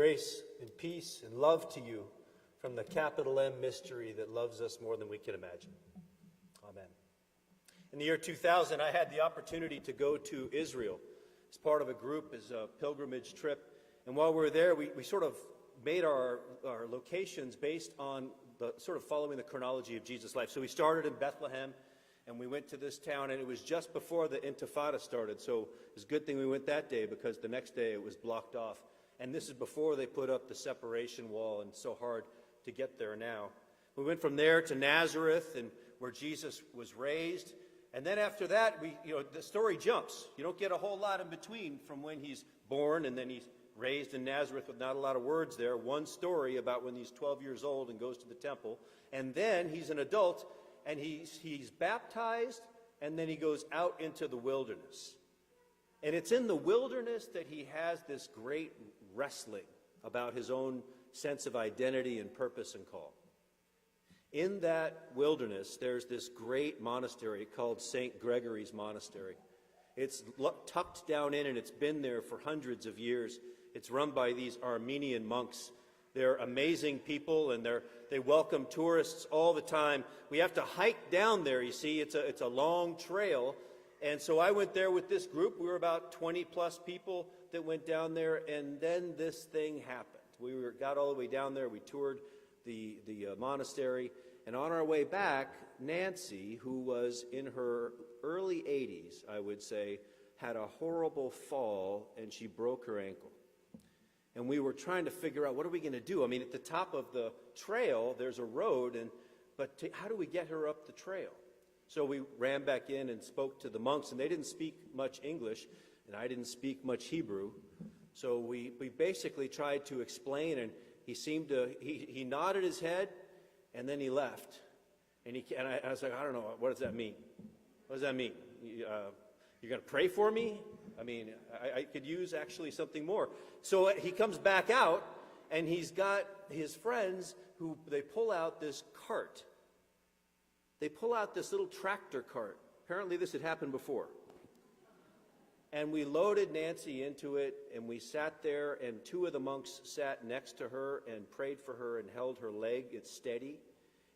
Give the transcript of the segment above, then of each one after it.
Grace and peace and love to you from the capital M mystery that loves us more than we can imagine. Amen. In the year 2000, I had the opportunity to go to Israel as part of a group, as a pilgrimage trip. And while we were there, we sort of made our locations based on the sort of following the chronology of Jesus' life. So we started in Bethlehem, and we went to this town, and it was just before the Intifada started. So it was a good thing we went that day, because the next day it was blocked off. And this is before they put up the separation wall, and it's so hard to get there now. We went from there to Nazareth, and where Jesus was raised. And then after that, the story jumps. You don't get a whole lot in between from when he's born and then he's raised in Nazareth, with not a lot of words there. One story about when he's 12 years old and goes to the temple. And then he's an adult, and he's baptized, and then he goes out into the wilderness. And it's in the wilderness that he has this great wrestling about his own sense of identity and purpose and call. In that wilderness, there's this great monastery called St. Gregory's Monastery. It's tucked down in, and it's been there for hundreds of years. It's run by these Armenian monks. They're amazing people, and they welcome tourists all the time. We have to hike down there, you see. It's a long trail. And so I went there with this group. We were about 20-plus people that went down there, and then this thing happened. We got all the way down there. We toured the monastery, and on our way back, Nancy, who was in her early 80s, I would say, had a horrible fall, and she broke her ankle. And we were trying to figure out, what are we going to do? I mean, at the top of the trail, there's a road, but how do we get her up the trail? So we ran back in and spoke to the monks, and they didn't speak much English, and I didn't speak much Hebrew. So we basically tried to explain, and he nodded his head, and then he left. And I was like, I don't know, what does that mean? What does that mean? You're going to pray for me? I mean, I could use actually something more. So he comes back out, and he's got his friends who, they pull out this cart. They pull out this little tractor cart. Apparently this had happened before. And we loaded Nancy into it, and we sat there, and two of the monks sat next to her and prayed for her and held her leg. It's steady.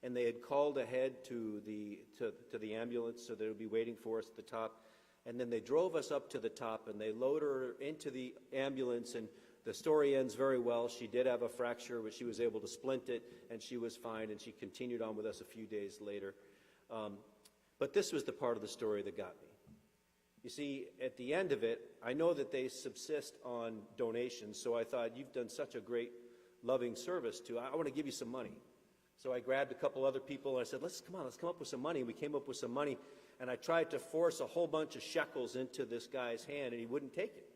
And they had called ahead to the ambulance, so they would be waiting for us at the top. And then they drove us up to the top, and they loaded her into the ambulance, and the story ends very well. She did have a fracture, but she was able to splint it, and she was fine, and she continued on with us a few days later. But this was the part of the story that got me. You see, at the end of it, I know that they subsist on donations, so I thought, you've done such a great, loving service I want to give you some money. So I grabbed a couple other people, and I said, let's come up with some money. And we came up with some money, and I tried to force a whole bunch of shekels into this guy's hand, and he wouldn't take it.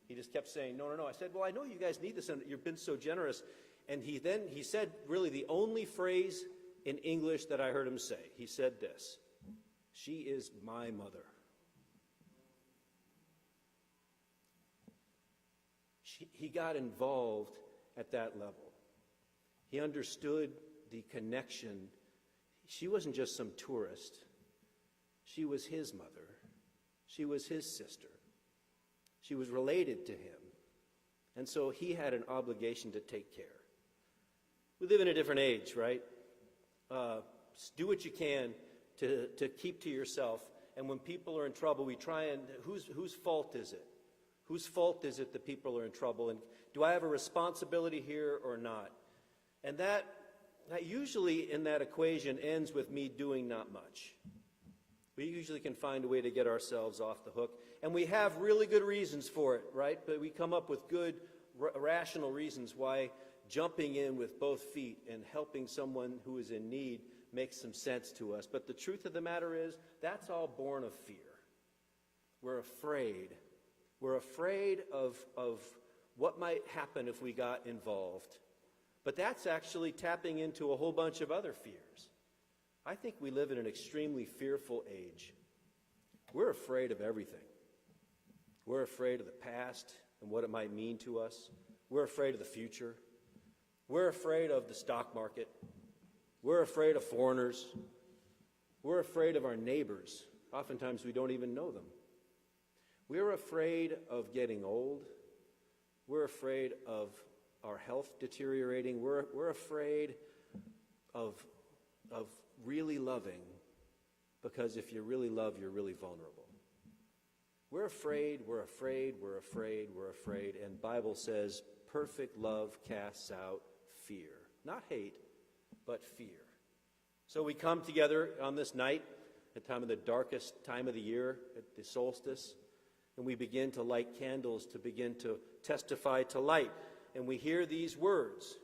He just kept saying, no. I said, well, I know you guys need this, and you've been so generous. And he said really the only phrase in English that I heard him say. He said this: she is my mother. He got involved at that level. He understood the connection. She wasn't just some tourist. She was his mother. She was his sister. She was related to him. And so he had an obligation to take care. We live in a different age, right? Do what you can to keep to yourself. And when people are in trouble, we try and, whose fault is it? Whose fault is it that people are in trouble? And do I have a responsibility here or not? And that usually in that equation ends with me doing not much. We usually can find a way to get ourselves off the hook. And we have really good reasons for it, right? But we come up with good, rational reasons why jumping in with both feet and helping someone who is in need makes some sense to us. But the truth of the matter is, that's all born of fear. We're afraid. We're afraid of what might happen if we got involved. But that's actually tapping into a whole bunch of other fears. I think we live in an extremely fearful age. We're afraid of everything. We're afraid of the past and what it might mean to us. We're afraid of the future. We're afraid of the stock market. We're afraid of foreigners. We're afraid of our neighbors. Oftentimes we don't even know them. We're afraid of getting old. We're afraid of our health deteriorating. We're afraid of really loving, because if you really love, you're really vulnerable. We're afraid, and Bible says perfect love casts out fear. Not hate, but fear. So we come together on this night, at the time of the darkest time of the year, at the solstice, and we begin to light candles to begin to testify to light. And we hear these words,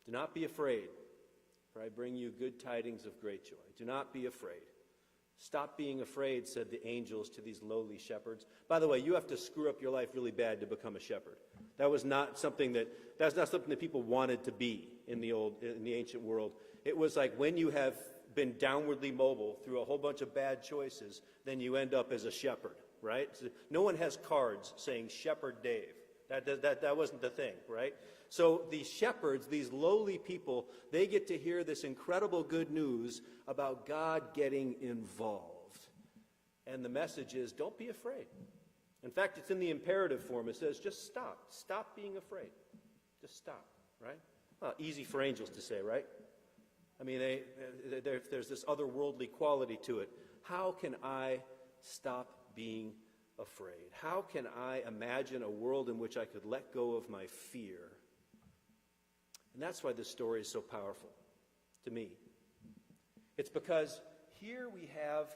"Do not be afraid, for I bring you good tidings of great joy." Do not be afraid. Stop being afraid, said the angels to these lowly shepherds. By the way, you have to screw up your life really bad to become a shepherd. That's not something that people wanted to be in the ancient world. It was like when you have been downwardly mobile through a whole bunch of bad choices, then you end up as a shepherd, right? So no one has cards saying Shepherd Dave. That wasn't the thing, right? So these shepherds, these lowly people, they get to hear this incredible good news about God getting involved. And the message is, don't be afraid. In fact, it's in the imperative form. It says, just stop. Stop being afraid. Just stop, right? Well, easy for angels to say, right? I mean, there's this otherworldly quality to it. How can I stop being afraid? How can I imagine a world in which I could let go of my fear? And that's why this story is so powerful to me. It's because here we have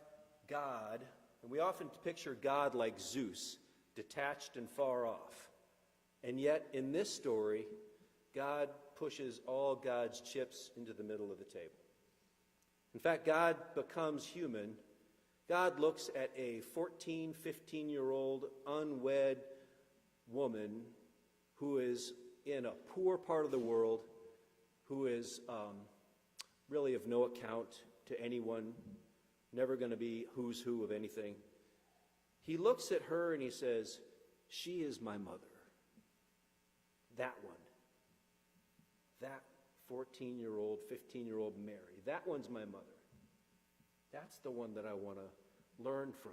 God, and we often picture God like Zeus, detached and far off. And yet, in this story, God pushes all God's chips into the middle of the table. In fact, God becomes human. God looks at a 14, 15-year-old unwed woman who is in a poor part of the world, who is really of no account to anyone, never going to be who's who of anything. He looks at her and he says, "She is my mother." That one. That 14-year-old, 15-year-old Mary. That one's my mother. That's the one that I want to learn from.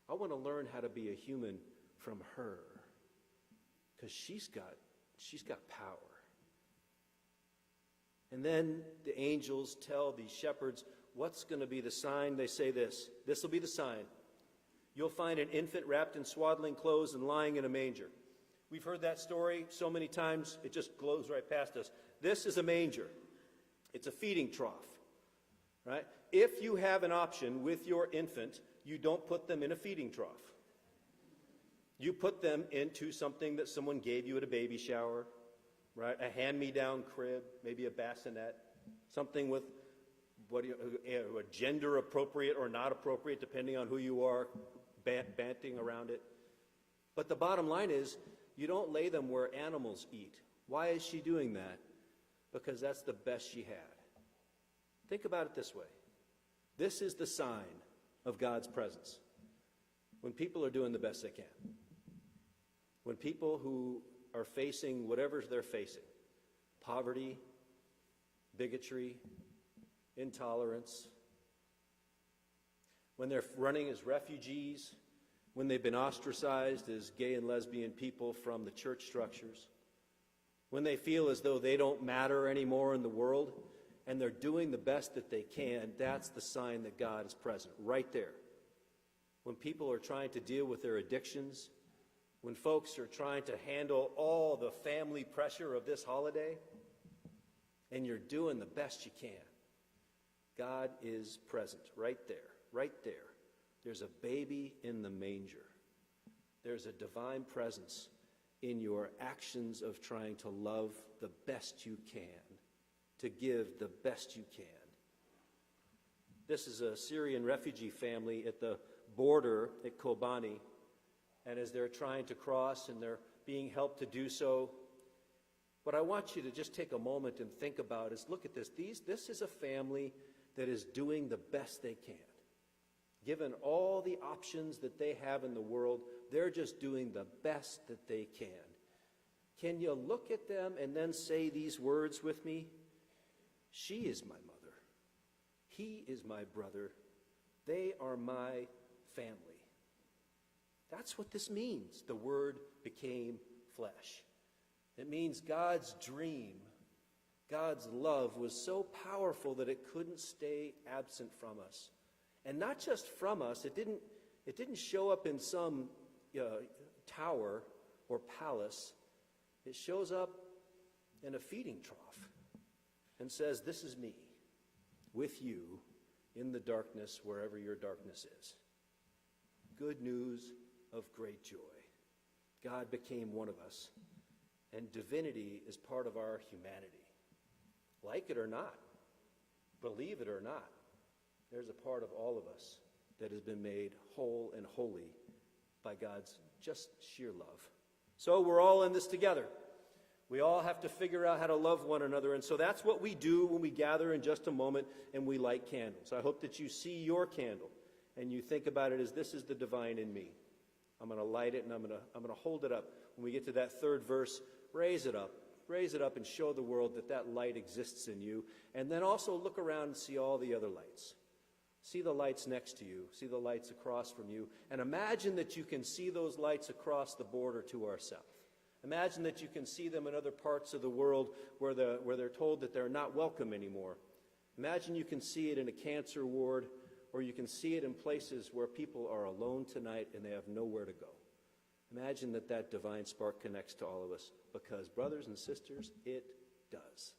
I want to learn how to be a human from her, because she's got power. And then the angels tell these shepherds what's going to be the sign. They say this will be the sign. You'll find an infant wrapped in swaddling clothes and lying in a manger. We've heard that story so many times, it just glows right past us. This is a manger. It's a feeding trough, right? If you have an option with your infant, you don't put them in a feeding trough. You put them into something that someone gave you at a baby shower, right? A hand-me-down crib, maybe a bassinet, something with a gender appropriate or not appropriate, depending on who you are, banting around it. But the bottom line is, you don't lay them where animals eat. Why is she doing that? Because that's the best she had. Think about it this way. This is the sign of God's presence. When people are doing the best they can. When people who are facing whatever they're facing, poverty, bigotry, intolerance, when they're running as refugees, when they've been ostracized as gay and lesbian people from the church structures, when they feel as though they don't matter anymore in the world, and they're doing the best that they can, that's the sign that God is present, right there. When people are trying to deal with their addictions, when folks are trying to handle all the family pressure of this holiday, and you're doing the best you can, God is present, right there, right there. There's a baby in the manger. There's a divine presence in your actions of trying to love the best you can, to give the best you can. This is a Syrian refugee family at the border at Kobani, and as they're trying to cross and they're being helped to do so, what I want you to just take a moment and think about is, look at this. This is a family that is doing the best they can. Given all the options that they have in the world, they're just doing the best that they can. Can you look at them and then say these words with me? She is my mother. He is my brother. They are my family. That's what this means. The Word became flesh. It means God's dream, God's love was so powerful that it couldn't stay absent from us. And not just from us, it didn't show up in some tower or palace. It shows up in a feeding trough and says, this is me with you in the darkness, wherever your darkness is. Good news of great joy. God became one of us, and divinity is part of our humanity. Like it or not, believe it or not, there's a part of all of us that has been made whole and holy by God's just sheer love. So we're all in this together. We all have to figure out how to love one another, and so that's what we do when we gather in just a moment and we light candles. I hope that you see your candle and you think about it as this is the divine in me. I'm going to light it and I'm going to hold it up. When we get to that third verse, raise it up. Raise it up and show the world that that light exists in you. And then also look around and see all the other lights. See the lights next to you. See the lights across from you. And imagine that you can see those lights across the border to our south. Imagine that you can see them in other parts of the world where they're told that they're not welcome anymore. Imagine you can see it in a cancer ward, or you can see it in places where people are alone tonight and they have nowhere to go. Imagine that divine spark connects to all of us, because, brothers and sisters, it does.